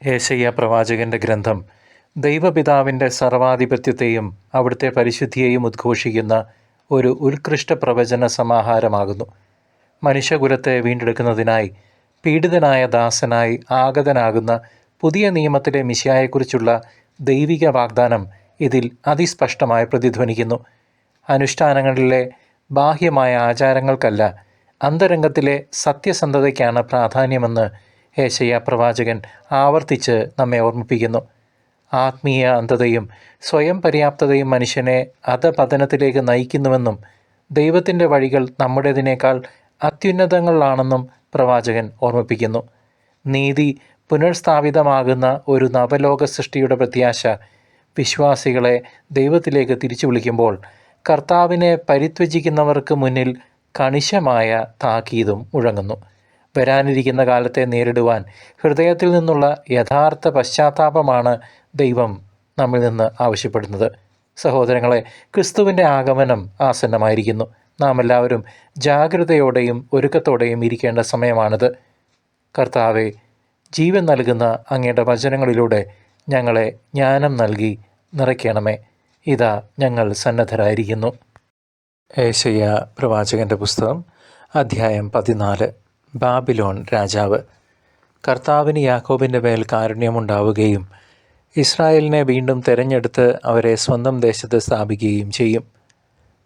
യേശയ്യാ പ്രവാചകന്റെ ഗ്രന്ഥം ദൈവപിതാവിൻ്റെ സർവാധിപത്യത്തെയും അവിടുത്തെ പരിശുദ്ധിയെയും ഉദ്ഘോഷിക്കുന്ന ഒരു ഉത്കൃഷ്ട പ്രവചന സമാഹാരമാകുന്നു. മനുഷ്യകുലത്തെ വീണ്ടെടുക്കുന്നതിനായി പീഡിതനായ ദാസനായി ആഗതനാകുന്ന പുതിയ നിയമത്തിലെ മിശിഹായെക്കുറിച്ചുള്ള ദൈവിക വാഗ്ദാനം ഇതിൽ അതിസ്പഷ്ടമായി പ്രതിധ്വനിക്കുന്നു. അനുഷ്ഠാനങ്ങളിലെ ബാഹ്യമായ ആചാരങ്ങൾക്കല്ല, അന്തരംഗത്തിലെ സത്യസന്ധതയ്ക്കാണ് പ്രാധാന്യമെന്ന് യേശയ്യാ പ്രവാചകൻ ആവർത്തിച്ച് നമ്മെ ഓർമ്മിപ്പിക്കുന്നു. ആത്മീയ അന്ധതയും സ്വയം പര്യാപ്തതയും മനുഷ്യനെ അധപതനത്തിലേക്ക് നയിക്കുന്നുവെന്നും ദൈവത്തിൻ്റെ വഴികൾ നമ്മുടേതിനേക്കാൾ അത്യുന്നതങ്ങളാണെന്നും പ്രവാചകൻ ഓർമ്മിപ്പിക്കുന്നു. നീതി പുനഃസ്ഥാപിതമാകുന്ന ഒരു നവലോക സൃഷ്ടിയുടെ പ്രത്യാശ വിശ്വാസികളെ ദൈവത്തിലേക്ക് തിരിച്ചു വിളിക്കുമ്പോൾ കർത്താവിനെ പരിത്യജിക്കുന്നവർക്ക് മുന്നിൽ കണിശമായ താക്കീതും മുഴങ്ങുന്നു. വരാനിരിക്കുന്ന കാലത്തെ നേരിടുവാൻ ഹൃദയത്തിൽ നിന്നുള്ള യഥാർത്ഥ പശ്ചാത്താപമാണ് ദൈവം നമ്മിൽ നിന്ന് ആവശ്യപ്പെടുന്നത്. സഹോദരങ്ങളെ, ക്രിസ്തുവിൻ്റെ ആഗമനം ആസന്നമായിരിക്കുന്നു. നാം എല്ലാവരും ജാഗ്രതയോടെയും ഒരുക്കത്തോടെയും ഇരിക്കേണ്ട സമയമാണിത്. കർത്താവെ, ജീവൻ നൽകുന്ന അങ്ങയുടെ വചനങ്ങളിലൂടെ ഞങ്ങളെ ജ്ഞാനം നൽകി നിറയ്ക്കണമേ. ഇതാ ഞങ്ങൾ സന്നദ്ധരായിരിക്കുന്നു. യേശയ്യാ പ്രവാചകൻ്റെ പുസ്തകം അധ്യായം 14. ബാബിലോൺ രാജാവ്. കർത്താവിന് യാക്കോബിൻ്റെ മേൽ കാരുണ്യമുണ്ടാവുകയും ഇസ്രായേലിനെ വീണ്ടും തെരഞ്ഞെടുത്ത് അവരെ സ്വന്തം ദേശത്ത് സ്ഥാപിക്കുകയും ചെയ്യും.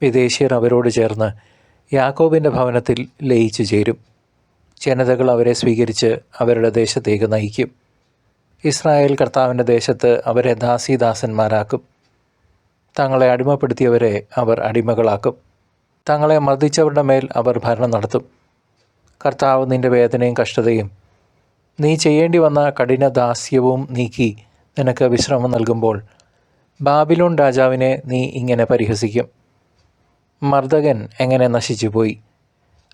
വിദേശീയർ അവരോട് ചേർന്ന് യാക്കോബിൻ്റെ ഭവനത്തിൽ ലയിച്ചു ചേരും. ജനതകൾ അവരെ സ്വീകരിച്ച് അവരുടെ ദേശത്തേക്ക് നയിക്കും. ഇസ്രായേൽ കർത്താവിൻ്റെ ദേശത്ത് അവരെ ദാസീദാസന്മാരാക്കും. തങ്ങളെ അടിമപ്പെടുത്തിയവരെ അവർ അടിമകളാക്കും. തങ്ങളെ മർദ്ദിച്ചവരുടെ മേൽ അവർ ഭരണം നടത്തും. കർത്താവ് നിൻ്റെ വേദനയും കഷ്ടതയും നീ ചെയ്യേണ്ടി വന്ന കഠിനദാസ്യവും നീക്കി നിനക്ക് വിശ്രമം നൽകുമ്പോൾ ബാബിലോൺ രാജാവിനെ നീ ഇങ്ങനെ പരിഹസിക്കും: മർദ്ദകൻ എങ്ങനെ നശിച്ചുപോയി,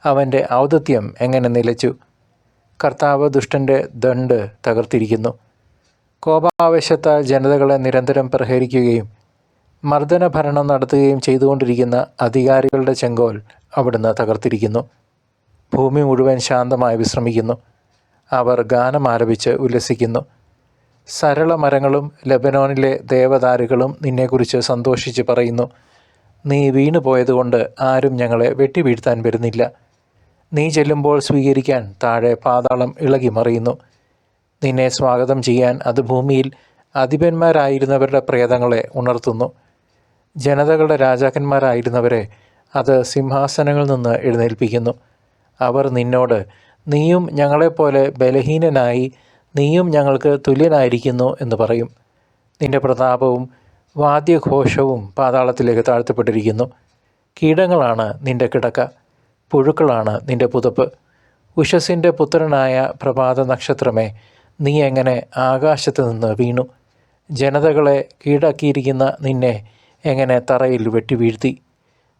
അവൻ്റെ ഔദത്യം എങ്ങനെ നിലച്ചു. കർത്താവ് ദുഷ്ടൻ്റെ ദണ്ഡ് തകർത്തിരിക്കുന്നു. കോപാവേശത്താൽ ജനതകളെ നിരന്തരം പ്രഹരിക്കുകയും മർദ്ദന ഭരണം നടത്തുകയും ചെയ്തുകൊണ്ടിരിക്കുന്ന അധികാരികളുടെ ചെങ്കോൽ അവിടുന്ന് തകർത്തിരിക്കുന്നു. ഭൂമി മുഴുവൻ ശാന്തമായി വിശ്രമിക്കുന്നു. അവർ ഗാനം ആലപിച്ച് ഉല്ലസിക്കുന്നു. സരള മരങ്ങളും ലെബനോനിലെ ദേവദാരുകളും നിന്നെക്കുറിച്ച് സന്തോഷിച്ച് പറയുന്നു: നീ വീണുപോയതുകൊണ്ട് ആരും ഞങ്ങളെ വെട്ടിവീഴ്ത്താൻ വരുന്നില്ല. നീ ചെല്ലുമ്പോൾ സ്വീകരിക്കാൻ താഴെ പാതാളം ഇളകി മറിയുന്നു. നിന്നെ സ്വാഗതം ചെയ്യാൻ അത് ഭൂമിയിൽ അധിപന്മാരായിരുന്നവരുടെ പ്രേതങ്ങളെ ഉണർത്തുന്നു. ജനതകളുടെ രാജാക്കന്മാരായിരുന്നവരെ അത് സിംഹാസനങ്ങളിൽ നിന്ന് എഴുന്നേൽപ്പിക്കുന്നു. അവർ നിന്നോട്: നീയും ഞങ്ങളെപ്പോലെ ബലഹീനനായി നീയും ഞങ്ങൾക്ക് തുല്യനായിരിക്കുന്നു എന്ന് പറയും. നിന്റെ പ്രതാപവും വാദ്യഘോഷവും പാതാളത്തിലേക്ക് താഴ്ത്തപ്പെട്ടിരിക്കുന്നു. കീടങ്ങളാണ് നിന്റെ കിടക്ക, പുഴുക്കളാണ് നിന്റെ പുതപ്പ്. ഉഷസ്സിൻ്റെ പുത്രനായ പ്രഭാത നക്ഷത്രമേ, നീ എങ്ങനെ ആകാശത്ത് നിന്ന് വീണു. ജനതകളെ കീഴടക്കിയിരിക്കുന്ന നിന്നെ എങ്ങനെ തറയിൽ വെട്ടിവീഴ്ത്തി.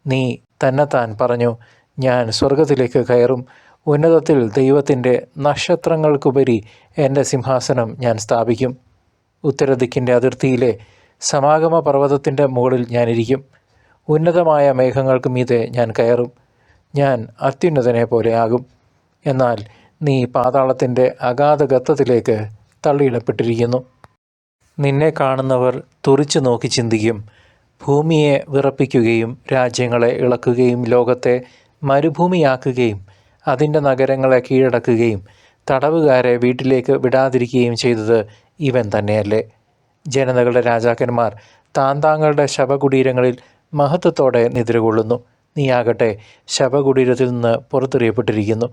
നീ തന്നെത്താൻ പറഞ്ഞു: ഞാൻ സ്വർഗത്തിലേക്ക് കയറും, ഉന്നതത്തിൽ ദൈവത്തിൻ്റെ നക്ഷത്രങ്ങൾക്കുപരി എൻ്റെ സിംഹാസനം ഞാൻ സ്ഥാപിക്കും. ഉത്തരദിക്കിൻ്റെ അതിർത്തിയിലെ സമാഗമ പർവ്വതത്തിൻ്റെ മുകളിൽ ഞാനിരിക്കും. ഉന്നതമായ മേഘങ്ങൾക്ക് മീതെ ഞാൻ കയറും. ഞാൻ അത്യുന്നതനെ പോലെയാകും. എന്നാൽ നീ പാതാളത്തിൻ്റെ അഗാധഗർത്തത്തിലേക്ക് തള്ളിയിടപ്പെട്ടിരിക്കുന്നു. നിന്നെ കാണുന്നവർ തുറിച്ചു നോക്കി ചിന്തിക്കും: ഭൂമിയെ വിറപ്പിക്കുകയും രാജ്യങ്ങളെ ഇളക്കുകയും ലോകത്തെ മരുഭൂമിയാക്കുകയും അതിൻ്റെ നഗരങ്ങളെ കീഴടക്കുകയും തടവുകാരെ വീട്ടിലേക്ക് വിടാതിരിക്കുകയും ചെയ്തത് ഇവൻ തന്നെയല്ലേ? ജനതകളുടെ രാജാക്കന്മാർ താന്താങ്ങളുടെ ശവകുടീരങ്ങളിൽ മഹത്വത്തോടെ നിദ്രകൊള്ളുന്നു. നീയാകട്ടെ ശവകുടീരത്തിൽ നിന്ന് പുറത്തെറിയപ്പെട്ടിരിക്കുന്നു.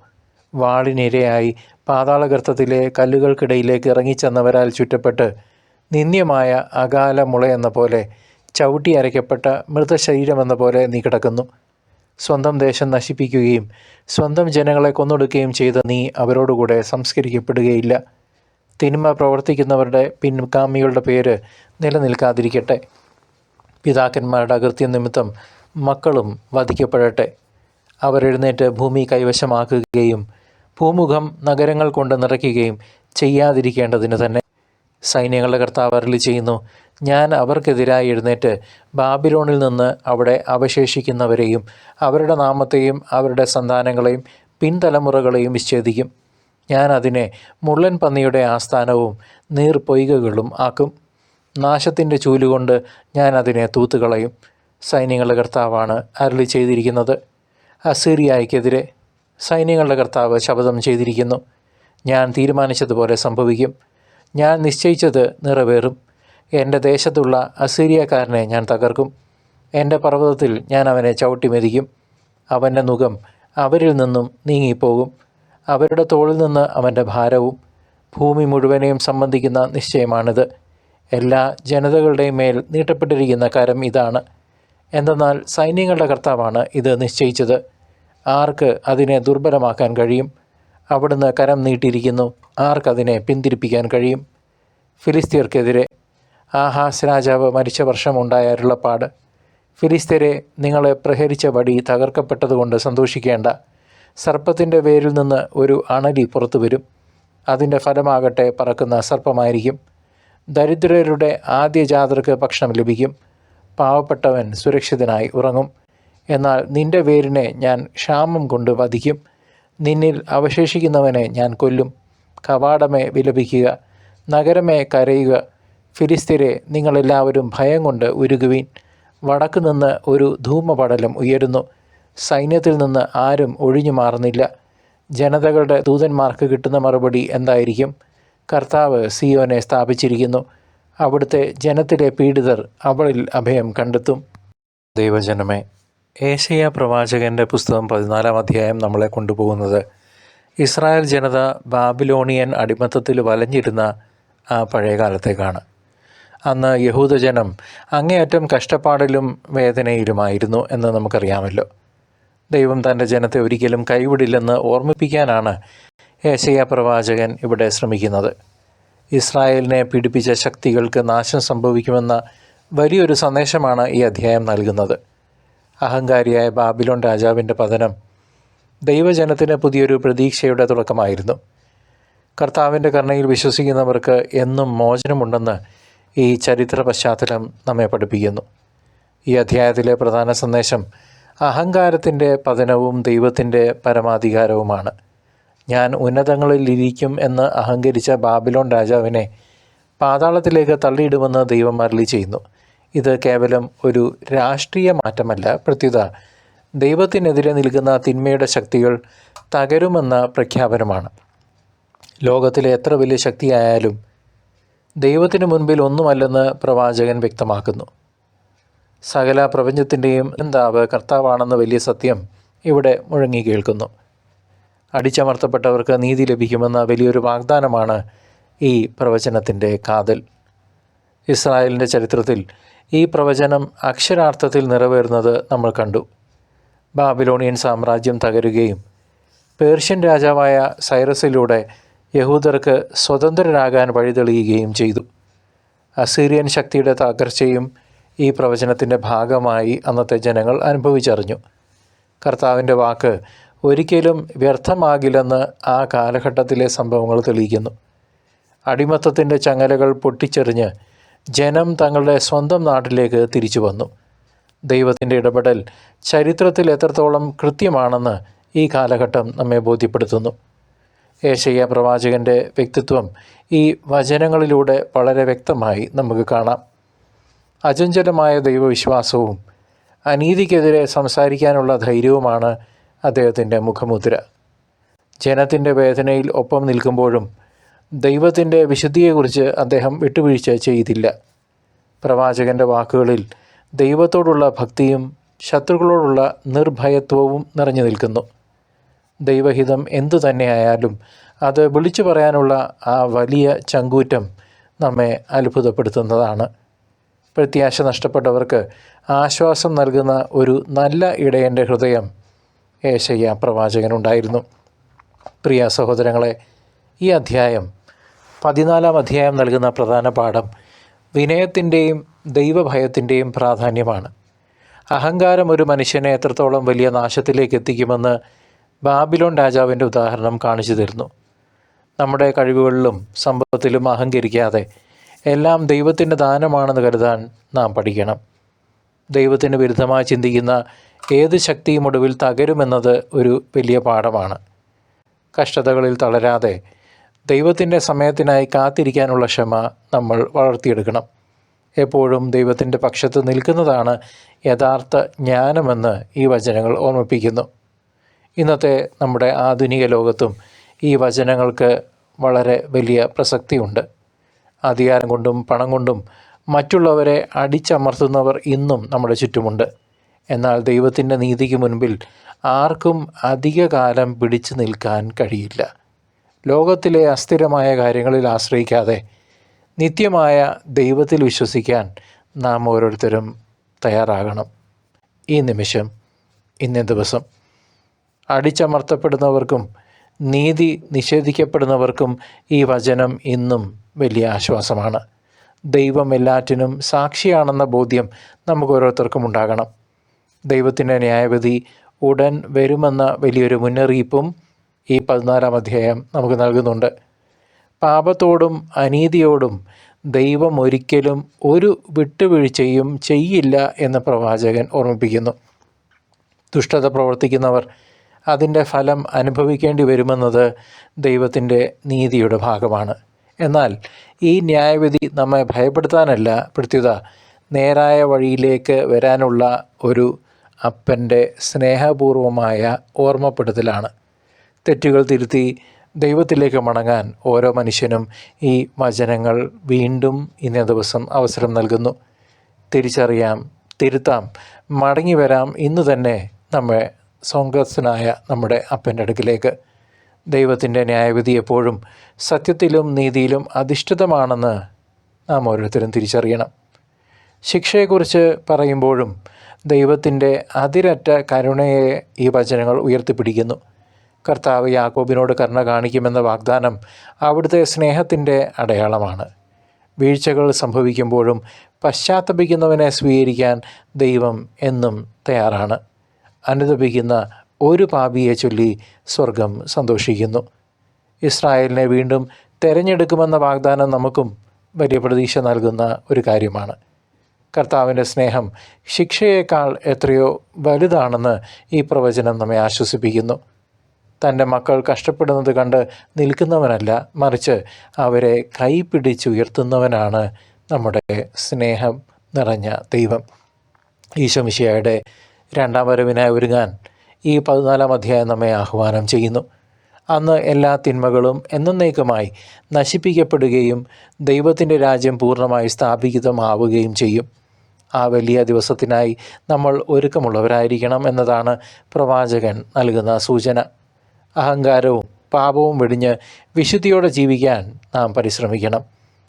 വാളിനിരയായി പാതാളഗർത്തത്തിലെ കല്ലുകൾക്കിടയിലേക്ക് ഇറങ്ങിച്ചെന്നവരാൽ ചുറ്റപ്പെട്ട് നിന്ദ്യമായ അകാല മുളയെന്ന പോലെ, ചവിട്ടി അരയ്ക്കപ്പെട്ട മൃതശരീരമെന്ന പോലെ നീ കിടക്കുന്നു. സ്വന്തം ദേശം നശിപ്പിക്കുകയും സ്വന്തം ജനങ്ങളെ കൊന്നൊടുക്കുകയും ചെയ്ത നീ അവരോടുകൂടെ സംസ്കരിക്കപ്പെടുകയില്ല. തിന്മ പ്രവർത്തിക്കുന്നവരുടെ പിൻഗാമികളുടെ പേര് നിലനിൽക്കാതിരിക്കട്ടെ. പിതാക്കന്മാരുടെ അകൃത്യം നിമിത്തം മക്കളും വധിക്കപ്പെടട്ടെ. അവരെഴുന്നേറ്റ് ഭൂമി കൈവശമാക്കുകയും ഭൂമുഖം നഗരങ്ങൾ കൊണ്ട് നിറയ്ക്കുകയും ചെയ്യാതിരിക്കേണ്ടതിന് തന്നെ. സൈന്യങ്ങളുടെ കർത്താവ് അരുളി ചെയ്യുന്നു: ഞാൻ അവർക്കെതിരായി എഴുന്നേറ്റ് ബാബിലോണിൽ നിന്ന് അവിടെ അവശേഷിക്കുന്നവരെയും അവരുടെ നാമത്തെയും അവരുടെ സന്താനങ്ങളെയും പിൻതലമുറകളെയും വിച്ഛേദിക്കും. ഞാൻ അതിനെ മുള്ളൻ പന്നിയുടെ ആസ്ഥാനവും നീർപ്പൊയ്കകളും ആക്കും. നാശത്തിൻ്റെ ചൂലുകൊണ്ട് ഞാൻ അതിനെ തൂത്തുകളയും. സൈന്യങ്ങളുടെ കർത്താവാണ് അരുളി ചെയ്തിരിക്കുന്നത്. അസീറിയായ്ക്കെതിരെ സൈന്യങ്ങളുടെ കർത്താവ് ശപഥം ചെയ്തിരിക്കുന്നു. ഞാൻ തീരുമാനിച്ചതുപോലെ സംഭവിക്കും. ഞാൻ നിശ്ചയിച്ചത് നിറവേറും. എൻ്റെ ദേശത്തുള്ള അസീറിയക്കാരനെ ഞാൻ തകർക്കും. എൻ്റെ പർവ്വതത്തിൽ ഞാൻ അവനെ ചവിട്ടി മെതിക്കും. അവൻ്റെ നുകം അവരിൽ നിന്നും നീങ്ങിപ്പോകും. അവരുടെ തോളിൽ നിന്ന് അവൻ്റെ ഭാരവും. ഭൂമി മുഴുവനെയും സംബന്ധിക്കുന്ന നിശ്ചയമാണിത്. എല്ലാ ജനതകളുടെയും മേൽ നീട്ടപ്പെട്ടിരിക്കുന്ന കരം ഇതാണ്. എന്തെന്നാൽ സൈന്യങ്ങളുടെ കർത്താവാണ് ഇത് നിശ്ചയിച്ചത്. ആർക്ക് അതിനെ ദുർബലമാക്കാൻ കഴിയും? അവിടുന്ന് കരം നീട്ടിയിരിക്കുന്നു. ആർക്കതിനെ പിന്തിരിപ്പിക്കാൻ കഴിയും? ഫിലിസ്തീർക്കെതിരെ ആഹാസ് രാജാവ് മരിച്ച വർഷമുണ്ടായ അരുളപ്പാട്. ഫിലിസ്തീരെ, നിങ്ങളെ പ്രഹരിച്ച വടി തകർക്കപ്പെട്ടതുകൊണ്ട് സന്തോഷിക്കേണ്ട. സർപ്പത്തിൻ്റെ വേരിൽ നിന്ന് ഒരു അണലി പുറത്തു വരും. അതിൻ്റെ ഫലമാകട്ടെ പറക്കുന്ന സർപ്പമായിരിക്കും. ദരിദ്രരുടെ ആദ്യജാതർക്ക് ഭക്ഷണം ലഭിക്കും. പാവപ്പെട്ടവൻ സുരക്ഷിതനായി ഉറങ്ങും. എന്നാൽ നിന്റെ വേരിനെ ഞാൻ ക്ഷാമം കൊണ്ട് വധിക്കും. നിന്നിൽ അവശേഷിക്കുന്നവനെ ഞാൻ കൊല്ലും. കവാടമേ വിലപിക്കുക, നഗരമേ കരയുക. ഫിലിസ്തീരെ, നിങ്ങളെല്ലാവരും ഭയം കൊണ്ട് ഉരുകുവീൻ. വടക്ക് നിന്ന് ഒരു ധൂമപടലം ഉയരുന്നു. സൈന്യത്തിൽ നിന്ന് ആരും ഒഴിഞ്ഞു മാറുന്നില്ല. ജനതകളുടെ ദൂതന്മാർക്ക് കിട്ടുന്ന മറുപടി എന്തായിരിക്കും? കർത്താവ് സിയോനെ സ്ഥാപിച്ചിരിക്കുന്നു. അവിടുത്തെ ജനത്തിലെ പീഡിതർ അവളിൽ അഭയം കണ്ടെത്തും. ദൈവജനമേ, ഏശയ്യാ പ്രവാചകൻ്റെ പുസ്തകം 14-ാം അധ്യായം നമ്മളെ കൊണ്ടുപോകുന്നത് ഇസ്രായേൽ ജനത ബാബിലോണിയൻ അടിമത്തത്തിൽ വലഞ്ഞിരുന്ന ആ പഴയ കാലത്തേക്കാണ്. അന്ന് യഹൂദജനം അങ്ങേയറ്റം കഷ്ടപ്പാടിലും വേദനയിലുമായിരുന്നു എന്ന് നമുക്കറിയാമല്ലോ. ദൈവം തൻ്റെ ജനത്തെ ഒരിക്കലും കൈവിടില്ലെന്ന് ഓർമ്മിപ്പിക്കാനാണ് ഏശയ്യാ പ്രവാചകൻ ഇവിടെ ശ്രമിക്കുന്നത്. ഇസ്രായേലിനെ പീഡിപ്പിച്ച ശക്തികൾക്ക് നാശം സംഭവിക്കുമെന്ന വലിയൊരു സന്ദേശമാണ് ഈ അധ്യായം നൽകുന്നത്. അഹങ്കാരിയായ ബാബിലോൺ രാജാവിൻ്റെ പതനം ദൈവജനത്തിന് പുതിയൊരു പ്രതീക്ഷയുടെ തുടക്കമായിരുന്നു. കർത്താവിൻ്റെ കരുണയിൽ വിശ്വസിക്കുന്നവർക്ക് എന്നും മോചനമുണ്ടെന്ന് ഈ ചരിത്ര പശ്ചാത്തലം നമ്മെ പഠിപ്പിക്കുന്നു. ഈ അധ്യായത്തിലെ പ്രധാന സന്ദേശം അഹങ്കാരത്തിൻ്റെ പതനവും ദൈവത്തിൻ്റെ പരമാധികാരവുമാണ്. ഞാൻ ഉന്നതങ്ങളിൽ ഇരിക്കും എന്ന് അഹങ്കരിച്ച ബാബിലോൺ രാജാവിനെ പാതാളത്തിലേക്ക് തള്ളിയിടുമെന്ന് ദൈവം അരുളി ചെയ്യുന്നു. ഇത് കേവലം ഒരു രാഷ്ട്രീയ മാറ്റമല്ല, പ്രത്യുത ദൈവത്തിനെതിരെ നിൽക്കുന്ന തിന്മയുടെ ശക്തികൾ തകരുമെന്ന പ്രഖ്യാപനമാണ്. ലോകത്തിലെ എത്ര വലിയ ശക്തിയായാലും ദൈവത്തിന് മുൻപിൽ ഒന്നുമല്ലെന്ന് പ്രവാചകൻ വ്യക്തമാക്കുന്നു. സകല പ്രപഞ്ചത്തിൻ്റെയും എന്താവ് കർത്താവാണെന്ന വലിയ സത്യം ഇവിടെ മുഴങ്ങി കേൾക്കുന്നു. അടിച്ചമർത്തപ്പെട്ടവർക്ക് നീതി ലഭിക്കുമെന്ന വലിയൊരു വാഗ്ദാനമാണ് ഈ പ്രവചനത്തിൻ്റെ കാതൽ. ഇസ്രായേലിൻ്റെ ചരിത്രത്തിൽ ഈ പ്രവചനം അക്ഷരാർത്ഥത്തിൽ നിറവേറുന്നത് നമ്മൾ കണ്ടു. ബാബിലോണിയൻ സാമ്രാജ്യം തകരുകയും പേർഷ്യൻ രാജാവായ സൈറസിലൂടെ യഹൂദർക്ക് സ്വതന്ത്രരാകാൻ വഴിതെളിയുകയും ചെയ്തു. അസീറിയൻ ശക്തിയുടെ തകർച്ചയും ഈ പ്രവചനത്തിൻ്റെ ഭാഗമായി അന്നത്തെ ജനങ്ങൾ അനുഭവിച്ചറിഞ്ഞു. കർത്താവിൻ്റെ വാക്ക് ഒരിക്കലും വ്യർത്ഥമാകില്ലെന്ന് ആ കാലഘട്ടത്തിലെ സംഭവങ്ങൾ തെളിയിക്കുന്നു. അടിമത്തത്തിൻ്റെ ചങ്ങലകൾ പൊട്ടിച്ചെറിഞ്ഞ് ജനം തങ്ങളുടെ സ്വന്തം നാട്ടിലേക്ക് തിരിച്ചു വന്നു. ദൈവത്തിൻ്റെ ഇടപെടൽ ചരിത്രത്തിൽ എത്രത്തോളം കൃത്യമാണെന്ന് ഈ കാലഘട്ടം നമ്മെ ബോധ്യപ്പെടുത്തുന്നു. ഏശയ്യാ പ്രവാചകൻ്റെ വ്യക്തിത്വം ഈ വചനങ്ങളിലൂടെ വളരെ വ്യക്തമായി നമുക്ക് കാണാം. അചഞ്ചലമായ ദൈവവിശ്വാസവും അനീതിക്കെതിരെ സംസാരിക്കാനുള്ള ധൈര്യവുമാണ് അദ്ദേഹത്തിൻ്റെ മുഖമുദ്ര. ജനത്തിൻ്റെ വേദനയിൽ ഒപ്പം നിൽക്കുമ്പോഴും ദൈവത്തിൻ്റെ വിശുദ്ധിയെക്കുറിച്ച് അദ്ദേഹം വിട്ടുവീഴ്ച ചെയ്തില്ല. പ്രവാചകൻ്റെ വാക്കുകളിൽ ദൈവത്തോടുള്ള ഭക്തിയും ശത്രുക്കളോടുള്ള നിർഭയത്വവും നിറഞ്ഞു നിൽക്കുന്നു. ദൈവഹിതം എന്തു തന്നെയായാലും അത് വിളിച്ചു പറയാനുള്ള ആ വലിയ ചങ്കൂറ്റം നമ്മെ അത്ഭുതപ്പെടുത്തുന്നതാണ്. പ്രത്യാശ നഷ്ടപ്പെട്ടവർക്ക് ആശ്വാസം നൽകുന്ന ഒരു നല്ല ഇടയൻ്റെ ഹൃദയം ഏശയ്യാ പ്രവാചകനുണ്ടായിരുന്നു. പ്രിയ സഹോദരങ്ങളെ, ഈ അധ്യായം 14-ാം അധ്യായം നൽകുന്ന പ്രധാന പാഠം വിനയത്തിൻ്റെയും ദൈവഭയത്തിൻ്റെയും പ്രാധാന്യമാണ്. അഹങ്കാരം ഒരു മനുഷ്യനെ എത്രത്തോളം വലിയ നാശത്തിലേക്ക് എത്തിക്കുമെന്ന് ബാബിലോൺ രാജാവിൻ്റെ ഉദാഹരണം കാണിച്ചു തരുന്നു. നമ്മുടെ കഴിവുകളിലും സമ്പത്തിലും അഹങ്കരിക്കാതെ എല്ലാം ദൈവത്തിൻ്റെ ദാനമാണെന്ന് കരുതാൻ നാം പഠിക്കണം. ദൈവത്തിന് വിരുദ്ധമായി ചിന്തിക്കുന്ന ഏത് ശക്തിയും ഒടുവിൽ തകരുമെന്നത് ഒരു വലിയ പാഠമാണ്. കഷ്ടതകളിൽ തളരാതെ ദൈവത്തിൻ്റെ സമയത്തിനായി കാത്തിരിക്കാനുള്ള ക്ഷമ നമ്മൾ വളർത്തിയെടുക്കണം. എപ്പോഴും ദൈവത്തിൻ്റെ പക്ഷത്ത് നിൽക്കുന്നതാണ് യഥാർത്ഥ ജ്ഞാനമെന്ന് ഈ വചനങ്ങൾ ഓർമ്മിപ്പിക്കുന്നു. ഇന്നത്തെ നമ്മുടെ ആധുനിക ലോകത്തും ഈ വചനങ്ങൾക്ക് വളരെ വലിയ പ്രസക്തിയുണ്ട്. അധികാരം കൊണ്ടും പണം കൊണ്ടും മറ്റുള്ളവരെ അടിച്ചമർത്തുന്നവർ ഇന്നും നമ്മുടെ ചുറ്റുമുണ്ട്. എന്നാൽ ദൈവത്തിൻ്റെ നീതിക്ക് മുൻപിൽ ആർക്കും അധികകാലം പിടിച്ചു നിൽക്കാൻ കഴിയില്ല. ലോകത്തിലെ അസ്ഥിരമായ കാര്യങ്ങളിൽ ആശ്രയിക്കാതെ നിത്യമായ ദൈവത്തിൽ വിശ്വസിക്കാൻ നാം ഓരോരുത്തരും തയ്യാറാകണം. ഈ നിമിഷം, ഇന്നേ ദിവസം അടിച്ചമർത്തപ്പെടുന്നവർക്കും നീതി നിഷേധിക്കപ്പെടുന്നവർക്കും ഈ വചനം ഇന്നും വലിയ ആശ്വാസമാണ്. ദൈവം എല്ലാറ്റിനും സാക്ഷിയാണെന്ന ബോധ്യം നമുക്ക് ഓരോരുത്തർക്കും ഉണ്ടാകണം. ദൈവത്തിൻ്റെ ന്യായവിധി ഉടൻ വരുമെന്ന വലിയൊരു മുന്നറിയിപ്പും ഈ 14-ാം അധ്യായം നമുക്ക് നൽകുന്നുണ്ട്. പാപത്തോടും അനീതിയോടും ദൈവം ഒരിക്കലും ഒരു വിട്ടുവീഴ്ചയും ചെയ്യില്ല എന്ന് പ്രവാചകൻ ഓർമ്മിപ്പിക്കുന്നു. ദുഷ്ടത പ്രവർത്തിക്കുന്നവർ അതിൻ്റെ ഫലം അനുഭവിക്കേണ്ടി വരുമെന്നത് ദൈവത്തിൻ്റെ നീതിയുടെ ഭാഗമാണ്. എന്നാൽ ഈ ന്യായവിധി നമ്മെ ഭയപ്പെടുത്താനല്ല, പ്രത്യുത നേരായ വഴിയിലേക്ക് വരാനുള്ള ഒരു അപ്പൻ്റെ സ്നേഹപൂർവമായ ഓർമ്മപ്പെടുത്തലാണ്. തെറ്റുകൾ തിരുത്തി ദൈവത്തിലേക്ക് മടങ്ങാൻ ഓരോ മനുഷ്യനും ഈ വചനങ്ങൾ വീണ്ടും ഇന്നേ ദിവസം അവസരം നൽകുന്നു. തിരിച്ചറിയാം, തിരുത്താം, മടങ്ങി വരാം ഇന്ന് തന്നെ നമ്മെ സ്വർഗ്ഗസ്ഥനായ നമ്മുടെ അപ്പൻ്റെ അടുക്കിലേക്ക്. ദൈവത്തിൻ്റെ ന്യായവിധി എപ്പോഴും സത്യത്തിലും നീതിയിലും അധിഷ്ഠിതമാണെന്ന് നാം ഓരോരുത്തരും തിരിച്ചറിയണം. ശിക്ഷയെക്കുറിച്ച് പറയുമ്പോഴും ദൈവത്തിൻ്റെ അതിരറ്റ കരുണയെ ഈ വചനങ്ങൾ ഉയർത്തിപ്പിടിക്കുന്നു. കർത്താവ് യാക്കോബിനോട് കരുണ കാണിക്കുമെന്ന വാഗ്ദാനം അവിടുത്തെ സ്നേഹത്തിൻ്റെ അടയാളമാണ്. വീഴ്ചകൾ സംഭവിക്കുമ്പോഴും പശ്ചാത്തപിക്കുന്നവനെ സ്വീകരിക്കാൻ ദൈവം എന്നും തയ്യാറാണ്. അനുതപിക്കുന്ന ഒരു പാപിയെ ചൊല്ലി സ്വർഗം സന്തോഷിക്കുന്നു. ഇസ്രായേലിനെ വീണ്ടും തിരഞ്ഞെടുക്കുമെന്ന വാഗ്ദാനം നമുക്കും വലിയ പ്രതീക്ഷ നൽകുന്ന ഒരു കാര്യമാണ്. കർത്താവിൻ്റെ സ്നേഹം ശിക്ഷയേക്കാൾ എത്രയോ വലുതാണെന്ന് ഈ പ്രവചനം നമ്മെ ആശ്വസിപ്പിക്കുന്നു. തൻ്റെ മക്കൾ കഷ്ടപ്പെടുന്നത് കണ്ട് നിൽക്കുന്നവനല്ല, മറിച്ച് അവരെ കൈപിടിച്ചുയർത്തുന്നവനാണ് നമ്മുടെ സ്നേഹം നിറഞ്ഞ ദൈവം. ഈശോ മിശിഹായുടെ 2ാം വരവിനായി ഒരുങ്ങാൻ ഈ 14-ാം അധ്യായം നമ്മെ ആഹ്വാനം ചെയ്യുന്നു. അന്ന് എല്ലാ തിന്മകളും എന്നേക്കുമായി നശിപ്പിക്കപ്പെടുകയും ദൈവത്തിൻ്റെ രാജ്യം പൂർണ്ണമായി സ്ഥാപിതമാവുകയും ചെയ്യും. ആ വലിയ ദിവസത്തിനായി നമ്മൾ ഒരുക്കമുള്ളവരായിരിക്കണം എന്നതാണ് പ്രവാചകൻ നൽകുന്ന സൂചന. അഹങ്കാരവും പാപവും വെടിഞ്ഞ് വിശുദ്ധിയോടെ ജീവിക്കാൻ നാം പരിശ്രമിക്കണം.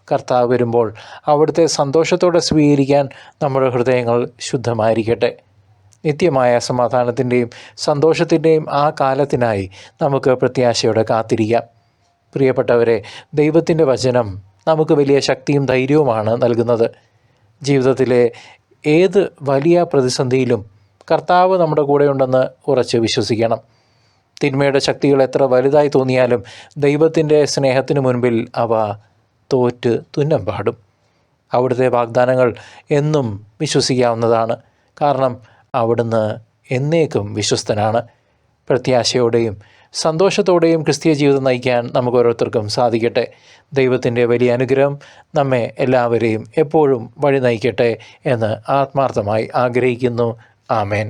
കർത്താവ് വരുമ്പോൾ അവിടുത്തെ സന്തോഷത്തോടെ സ്വീകരിക്കാൻ നമ്മുടെ ഹൃദയങ്ങൾ ശുദ്ധമായിരിക്കട്ടെ. നിത്യമായ സമാധാനത്തിൻ്റെയും സന്തോഷത്തിൻ്റെയും ആ കാലത്തിനായി നമുക്ക് പ്രത്യാശയോടെ കാത്തിരിക്കാം. പ്രിയപ്പെട്ടവരെ, ദൈവത്തിൻ്റെ വചനം നമുക്ക് വലിയ ശക്തിയും ധൈര്യവുമാണ് നൽകുന്നത്. ജീവിതത്തിലെ ഏത് വലിയ പ്രതിസന്ധിയിലും കർത്താവ് നമ്മുടെ കൂടെയുണ്ടെന്ന് ഉറച്ച് വിശ്വസിക്കണം. തിന്മയുടെ ശക്തികൾ എത്ര വലുതായി തോന്നിയാലും ദൈവത്തിൻ്റെ സ്നേഹത്തിന് മുൻപിൽ അവ തോറ്റ് തുന്നം പാടും. അവിടുത്തെ വാഗ്ദാനങ്ങൾ എന്നും വിശ്വസിക്കാവുന്നതാണ്. കാരണം അവിടുന്ന് എന്നേക്കും വിശ്വസ്തനാണ്. പ്രത്യാശയോടെയും സന്തോഷത്തോടെയും ക്രിസ്തീയ ജീവിതം നയിക്കാൻ നമുക്ക് ഓരോരുത്തർക്കും സാധിക്കട്ടെ. ദൈവത്തിൻ്റെ വലിയ അനുഗ്രഹം നമ്മെ എല്ലാവരെയും എപ്പോഴും വഴി നയിക്കട്ടെ എന്ന് ആത്മാർത്ഥമായി ആഗ്രഹിക്കുന്നു. ആമേൻ.